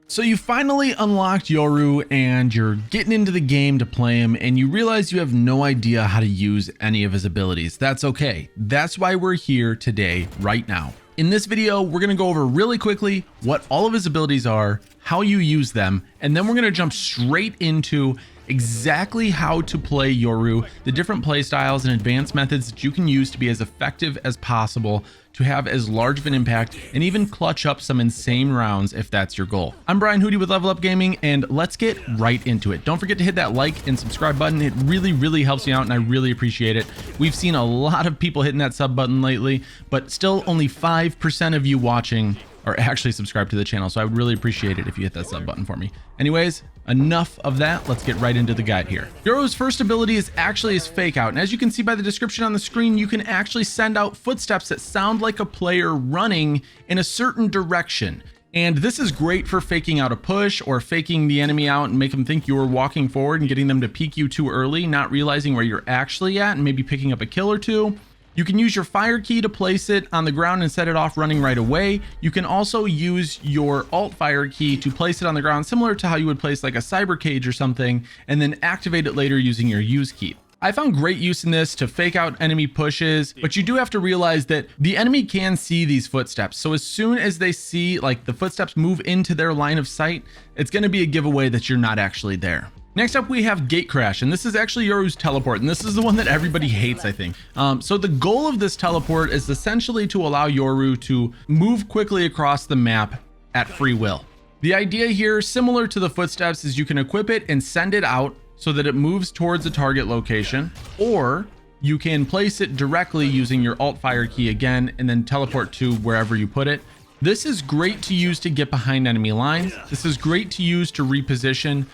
So you finally unlocked Yoru and you're getting into the game to play him, and you realize you have no idea how to use any of his abilities. That's okay. That's why we're here today, right now. In this video, we're going to go over really quickly what all of his abilities are, how you use them, and then we're going to jump straight into exactly how to play Yoru, the different play styles and advanced methods that you can use to be as effective as possible, to have as large of an impact, and even clutch up some insane rounds if that's your goal. I'm Brian Hootie with Level Up Gaming, and let's get right into it. Don't forget to hit that like and subscribe button. It really helps me out, and I really appreciate it. We've seen a lot of people hitting that sub button lately, but still only 5% of you watching are actually subscribed to the channel, so I would really appreciate it if you hit that sub button for me. Anyways, enough of that. Let's get right into the guide here. Yoru's first ability is actually his fake out, and as you can see by the description on the screen, you can actually send out footsteps that sound like a player running in a certain direction. And this is great for faking out a push or faking the enemy out and make them think you're walking forward and getting them to peek you too early, not realizing where you're actually at and maybe picking up a kill or two. You can use your fire key to place it on the ground and set it off running right away. You can also use your alt fire key to place it on the ground, similar to how you would place like a cyber cage or something, and then activate it later using your use key. I found great use in this to fake out enemy pushes, but you do have to realize that the enemy can see these footsteps. So as soon as they see like the footsteps move into their line of sight, it's going to be a giveaway that you're not actually there. Next up, we have Gate Crash, and this is actually Yoru's teleport, and this is the one that everybody hates, I think. So the goal of this teleport is essentially to allow Yoru to move quickly across the map at free will. The idea here, similar to the footsteps, is you can equip it and send it out so that it moves towards a target location, or you can place it directly using your alt fire key again and then teleport to wherever you put it. This is great to use to get behind enemy lines. This is great to use to reposition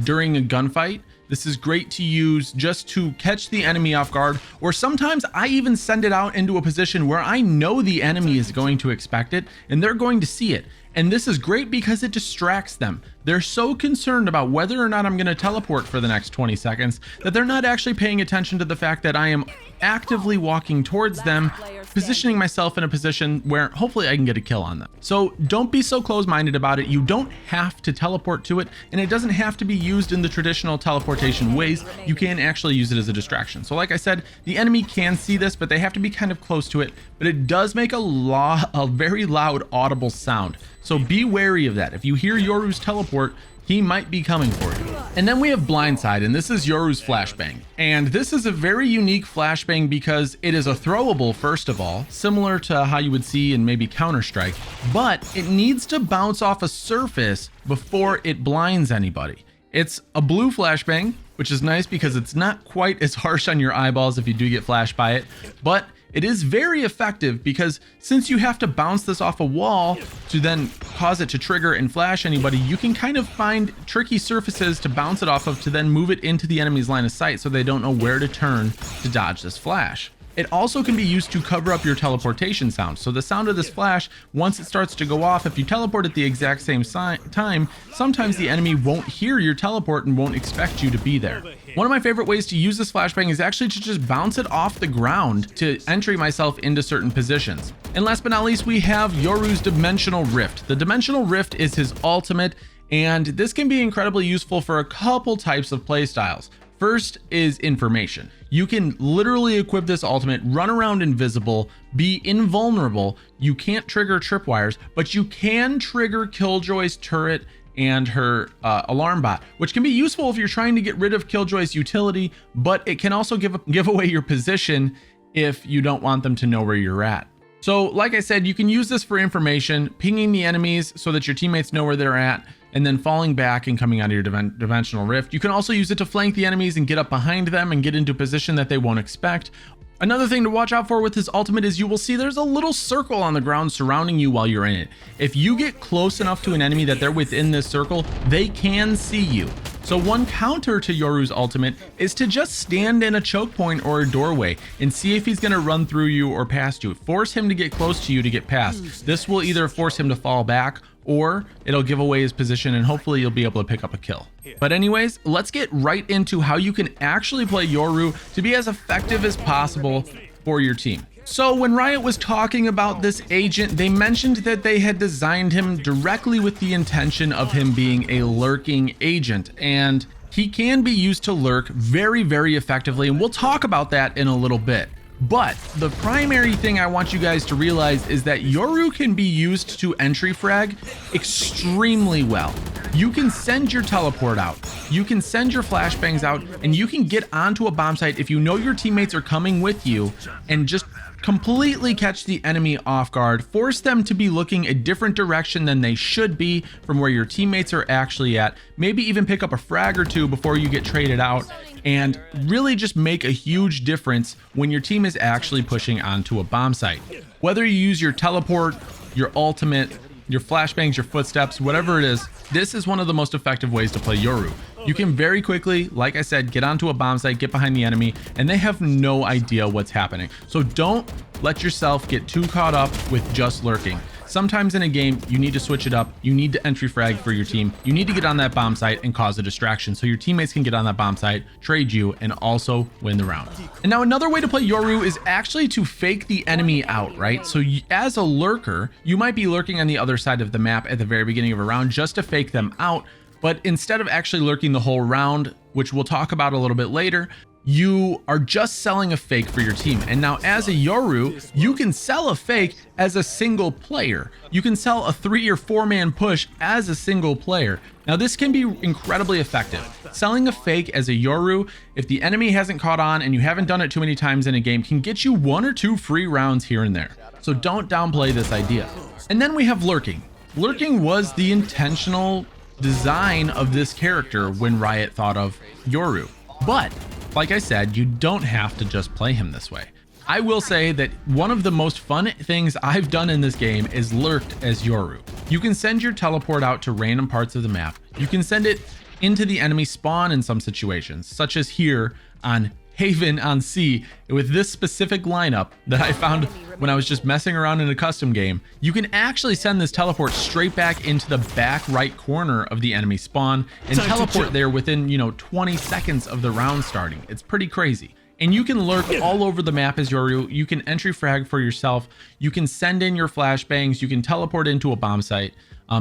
during a gunfight. This is great to use just to catch the enemy off guard, or sometimes I even send it out into a position where I know the enemy is going to expect it and they're going to see it. And this is great because it distracts them. They're so concerned about whether or not I'm going to teleport for the next 20 seconds that they're not actually paying attention to the fact that I am actively walking towards them, positioning myself in a position where hopefully I can get a kill on them. So don't be so close-minded about it. You don't have to teleport to it, and it doesn't have to be used in the traditional teleportation ways. You can actually use it as a distraction. So like I said, the enemy can see this, but they have to be kind of close to it, but it does make a very loud audible sound. So be wary of that. If you hear Yoru's teleport, he might be coming for you. And then we have Blindside, and this is Yoru's flashbang. And this is a very unique flashbang because it is a throwable, first of all, similar to how you would see in maybe Counter-Strike, but it needs to bounce off a surface before it blinds anybody. It's a blue flashbang, which is nice because it's not quite as harsh on your eyeballs if you do get flashed by it, but it is very effective because since you have to bounce this off a wall to then cause it to trigger and flash anybody, you can kind of find tricky surfaces to bounce it off of to then move it into the enemy's line of sight so they don't know where to turn to dodge this flash. It also can be used to cover up your teleportation sound. So the sound of this flash, once it starts to go off, if you teleport at the exact same time, sometimes the enemy won't hear your teleport and won't expect you to be there. One of my favorite ways to use this flashbang is actually to just bounce it off the ground to entry myself into certain positions. And last but not least, we have Yoru's Dimensional Rift. The Dimensional Rift is his ultimate, and this can be incredibly useful for a couple types of playstyles. First is information. You can literally equip this ultimate, run around invisible, be invulnerable. You can't trigger tripwires, but you can trigger Killjoy's turret and her alarm bot, which can be useful if you're trying to get rid of Killjoy's utility, but it can also give away your position if you don't want them to know where you're at. So like I said, you can use this for information, pinging the enemies so that your teammates know where they're at, and then falling back and coming out of your dimensional rift. You can also use it to flank the enemies and get up behind them and get into a position that they won't expect. Another thing to watch out for with his ultimate is you will see there's a little circle on the ground surrounding you while you're in it. If you get close enough to an enemy that they're within this circle, they can see you. So one counter to Yoru's ultimate is to just stand in a choke point or a doorway and see if he's going to run through you or past you. Force him to get close to you to get past. This will either force him to fall back, or it'll give away his position and hopefully you'll be able to pick up a kill. But anyways, let's get right into how you can actually play Yoru to be as effective as possible for your team. So when Riot was talking about this agent, they mentioned that they had designed him directly with the intention of him being a lurking agent, and he can be used to lurk very, very effectively, and we'll talk about that in a little bit. But the primary thing I want you guys to realize is that Yoru can be used to entry frag extremely well. You can send your teleport out, you can send your flashbangs out, and you can get onto a bomb site if you know your teammates are coming with you and just completely catch the enemy off guard, force them to be looking a different direction than they should be from where your teammates are actually at, maybe even pick up a frag or two before you get traded out, and really just make a huge difference when your team is actually pushing onto a bomb site. Whether you use your teleport, your ultimate, your flashbangs, your footsteps, whatever it is, this is one of the most effective ways to play Yoru. You can very quickly, like I said, get onto a bomb site, get behind the enemy, and they have no idea what's happening. So don't let yourself get too caught up with just lurking. Sometimes in a game, you need to switch it up. You need to entry frag for your team. You need to get on that bomb site and cause a distraction so your teammates can get on that bomb site, trade you, and also win the round. And now another way to play Yoru is actually to fake the enemy out, right? So as a lurker, you might be lurking on the other side of the map at the very beginning of a round just to fake them out. But instead of actually lurking the whole round, which we'll talk about a little bit later, you are just selling a fake for your team. And now as a Yoru, you can sell a fake as a single player. You can sell a 3 or 4 man push as a single player. Now this can be incredibly effective. Selling a fake as a Yoru, if the enemy hasn't caught on and you haven't done it too many times in a game, can get you 1 or 2 free rounds here and there. So don't downplay this idea. And then we have lurking. Lurking was the intentional design of this character when Riot thought of Yoru. But like I said, you don't have to just play him this way. I will say that one of the most fun things I've done in this game is lurked as Yoru. You can send your teleport out to random parts of the map. You can send it into the enemy spawn in some situations, such as here on Haven on C with this specific lineup that I found when I was just messing around in a custom game. You can actually send this teleport straight back into the back right corner of the enemy spawn and teleport there within, 20 seconds of the round starting. It's pretty crazy. And you can lurk all over the map as Yoru. You can entry frag for yourself. You can send in your flashbangs. You can teleport into a bomb site.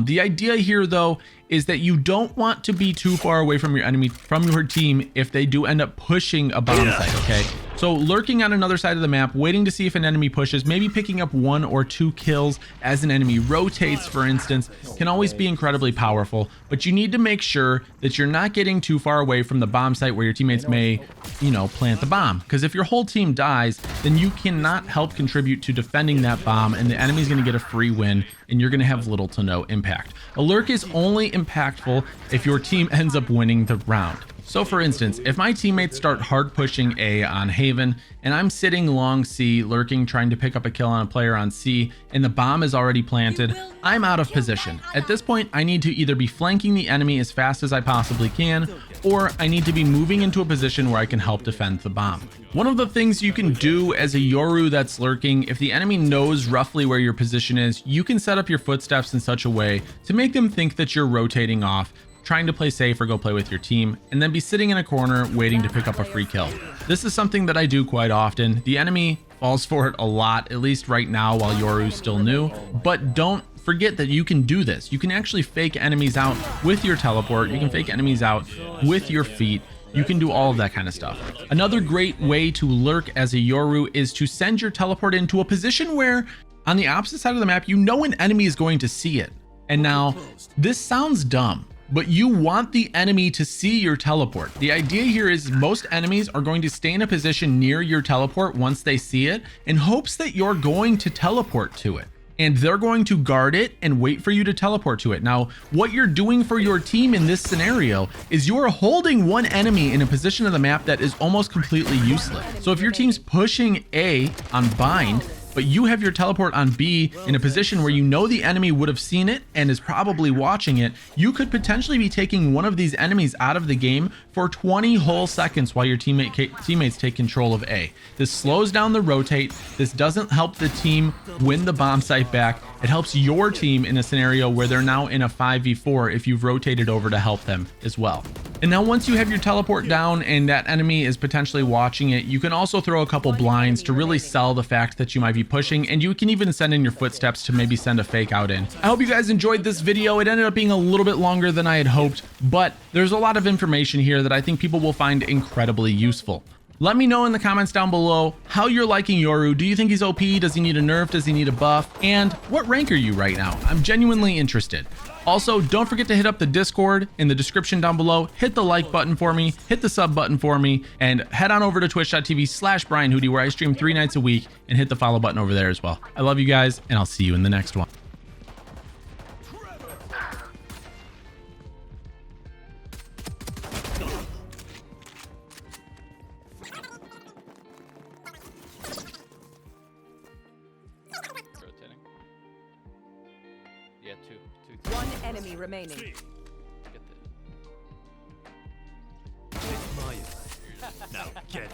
The idea here, though, is that you don't want to be too far away from your enemy, from your team, if they do end up pushing a bomb site, okay? So lurking on another side of the map, waiting to see if an enemy pushes, maybe picking up 1 or 2 kills as an enemy rotates, for instance, can always be incredibly powerful. But you need to make sure that you're not getting too far away from the bomb site where your teammates may, plant the bomb. Because if your whole team dies, then you cannot help contribute to defending that bomb, and the enemy's going to get a free win, and you're going to have little to no impact. A lurk is only impactful if your team ends up winning the round. So for instance, if my teammates start hard pushing A on Haven and I'm sitting long C lurking trying to pick up a kill on a player on C and the bomb is already planted, I'm out of position. At this point, I need to either be flanking the enemy as fast as I possibly can, or I need to be moving into a position where I can help defend the bomb. One of the things you can do as a Yoru that's lurking, if the enemy knows roughly where your position is, you can set up your footsteps in such a way to make them think that you're rotating off, trying to play safe or go play with your team, and then be sitting in a corner waiting to pick up a free kill. This is something that I do quite often. The enemy falls for it a lot, at least right now while Yoru's still new, but don't forget that you can do this. You can actually fake enemies out with your teleport. You can fake enemies out with your feet. You can do all of that kind of stuff. Another great way to lurk as a Yoru is to send your teleport into a position where on the opposite side of the map, an enemy is going to see it. And now this sounds dumb, but you want the enemy to see your teleport. The idea here is most enemies are going to stay in a position near your teleport once they see it in hopes that you're going to teleport to it. And they're going to guard it and wait for you to teleport to it. Now, what you're doing for your team in this scenario is you're holding one enemy in a position of the map that is almost completely useless. So if your team's pushing A on bind, but you have your teleport on B in a position where the enemy would have seen it and is probably watching it, you could potentially be taking one of these enemies out of the game for 20 whole seconds while your teammates take control of A. This slows down the rotate. This doesn't help the team win the bomb site back. It helps your team in a scenario where they're now in a 5v4 if you've rotated over to help them as well. And now once you have your teleport down and that enemy is potentially watching it, you can also throw a couple blinds to really sell the fact that you might be pushing, and you can even send in your footsteps to maybe send a fake out in. I hope you guys enjoyed this video. It ended up being a little bit longer than I had hoped, but there's a lot of information here that I think people will find incredibly useful. Let me know in the comments down below how you're liking Yoru. Do you think he's OP? Does he need a nerf? Does he need a buff? And what rank are you right now? I'm genuinely interested. Also, don't forget to hit up the Discord in the description down below. Hit the like button for me, hit the sub button for me, and head on over to twitch.tv/BrianHoodie, where I stream 3 nights a week, and hit the follow button over there as well. I love you guys, and I'll see you in the next one. Yeah, two. One enemy remaining. Get this. Now get